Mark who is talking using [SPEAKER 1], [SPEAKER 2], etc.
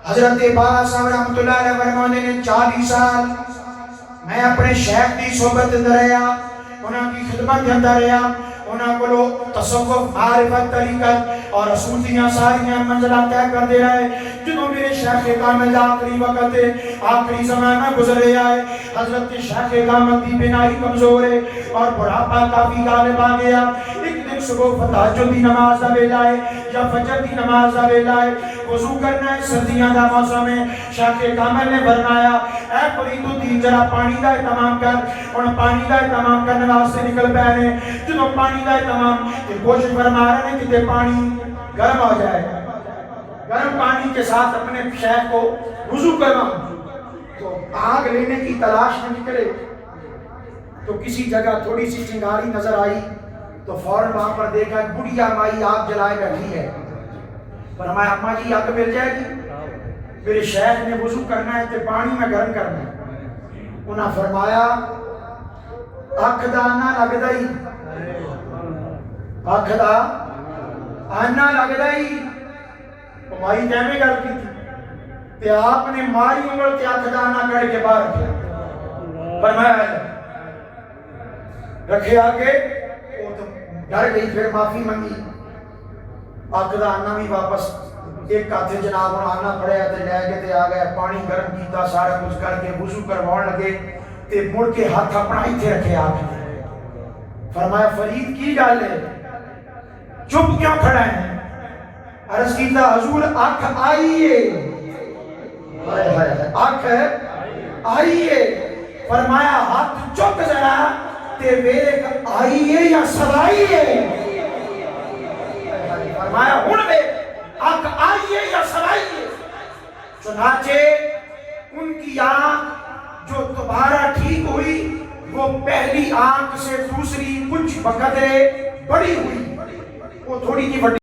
[SPEAKER 1] حضرت باز صاحب رحمت اللہ علیہ فرمانے نے 40 سال میں اپنے شیخ کی صحبت اندر رہا، انہاں کی خدمت کے اندر رہا، انہاں کو تصوف معرفت طریقت اور رسول دیاں ساریاں منزلہ طے کر دے رہے. جنہوں میرے شیخ کامل آخری وقت ہے، آخری زمانہ گزر رہا ہے، حضرت شیخ کامل دی بینائی کمزور ہے اور بڑھاپا کافی غالب آ گیا. ایک دن صبح تہجد دی نماز دا ویلا ہے یا فجر دی نماز دا ویلا ہے، وضو کرنا ہے، سردیاں دا موسم ہے. شیخ کامل نے فرمایا اے فرید الدین ذرا پانی دا اہتمام کر. اور پانی دا اہتمام کرنے واسطے نکل پے نے. جنہوں پانی دا اہتمام کوشش فرما رہے ہیں کہ پانی گرم ہو جائے، گرم پانی کے ساتھ اپنے شیخ کو وضو کرواؤں. تو آگ لینے کی تلاش میں نکلے تو کسی جگہ تھوڑی سی چنگاری نظر آئی تو فوراً وہاں پر دیکھا بڑھیا مائی آگ جلائے بیٹھی ہے. فرمایا اماں جی آگ مل جائے گی؟ میرے شیخ نے وضو کرنا ہے تو پانی میں گرم کرنا ہے. انہاں فرمایا اکھ دا آنا لگ دائی، اکھ دا آنا لگ دائی. مائی جیمے گل کی تھی تے آپ نے ماری انگل تے اکھ دا آنا کڑ کے باہر کیا. فرمایا رکھے آگے، وہ تو ڈر گئی، پھر معافی منگی. اکھ دا آنا بھی واپس ایک ہاتھ جناب آنا پڑیا تے لے کے تے آ گئے، پانی گرم کیتا، سارا کچھ کر کے وضو کرواؤن لگے تے مڑ کے ہاتھ اپنا ایتھے رکھے آپ نے. فرمایا فرید کی گل ہے، چپ کیوں کھڑا ہے؟ عرض کیتا حضور آنکھ آئیے، آنکھ آئیے. فرمایا ہاتھ چک ذرا تے ویک آئیے یا سوائیے. فرمایا ہن میں آنکھ آئیے یا سوائیے. چنانچہ ان کی آنکھ جو دوبارہ ٹھیک ہوئی وہ پہلی آنکھ سے دوسری کچھ وقت بڑی ہوئی، وہ تھوڑی کی